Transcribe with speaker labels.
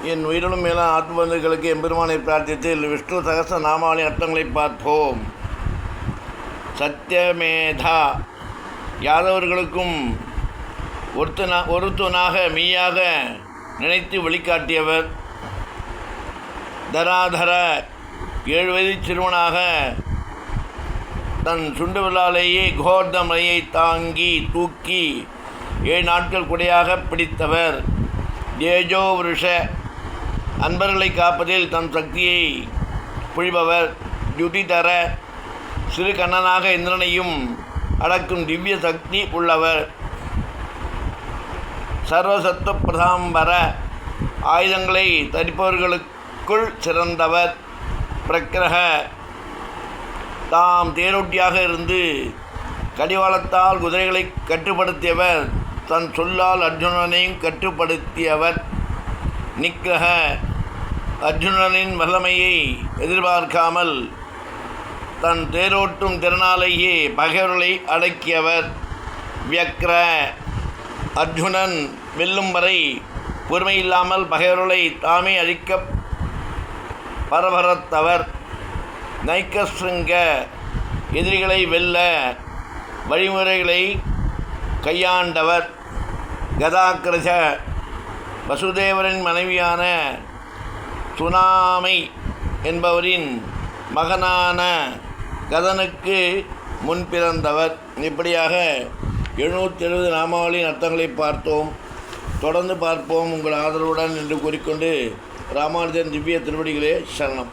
Speaker 1: என் உயிரிலும் மேலான ஆத்மபந்துகளுக்கு எம்பெருமானை பிரார்த்தித்து விஷ்ணு சகஸ்ர நாமாவளி அர்த்தங்களை பார்ப்போம். சத்தியமேதா யாதவர்களுக்கும் ஒருத்தனாக மெய்யாக நினைத்து வழிகாட்டியவர். தராதர 7 வயது சிறுவனாக தன் சுண்டு விழாலேயே கோர்த மலையை தூக்கி 7 நாட்கள் குடையாக பிடித்தவர். தேஜோ விருஷ அன்பர்களை காப்பதில் தன் சக்தியை புழிபவர். யுதிதர சிறு கண்ணனாக இந்திரனையும் அடக்கும் திவ்ய சக்தி உள்ளவர். சர்வசத்துவ பிரதாம்பர ஆயுதங்களை தரிப்பவர்களுக்குள் சிறந்தவர். பிரக்கிரக தாம் தேரோட்டியாக இருந்து கடிவாளத்தால் குதிரைகளை கட்டுப்படுத்தியவர். தன் சொல்லால் அர்ஜுனனையும் கட்டுப்படுத்தியவர். நிக்கிரக அர்ஜுனனின் வல்லமையை எதிர்பார்க்காமல் தன் தேரோட்டும் திறனாலேயே பகைவர்களை அடக்கியவர். வியக்ர அர்ஜுனன் வெல்லும் வரை பொறுமையில்லாமல் பகைவர்களை தாமே அழிக்க பரபரத்தவர். நைக்கஸ்ருங்க எதிரிகளை வெல்ல வழிமுறைகளை கையாண்டவர். கதாக்கிரஜ வசுதேவரின் மனைவியான சுனாமை என்பவரின் மகனான கதனுக்கு முன் பிறந்தவர். இப்படியாக 770 நாமாவளியின் அர்த்தங்களை பார்த்தோம். தொடர்ந்து பார்ப்போம் உங்கள் ஆதரவுடன் என்று கூறிக்கொண்டு ராமானுஜன் திவ்ய திருவடிகளே சரணம்.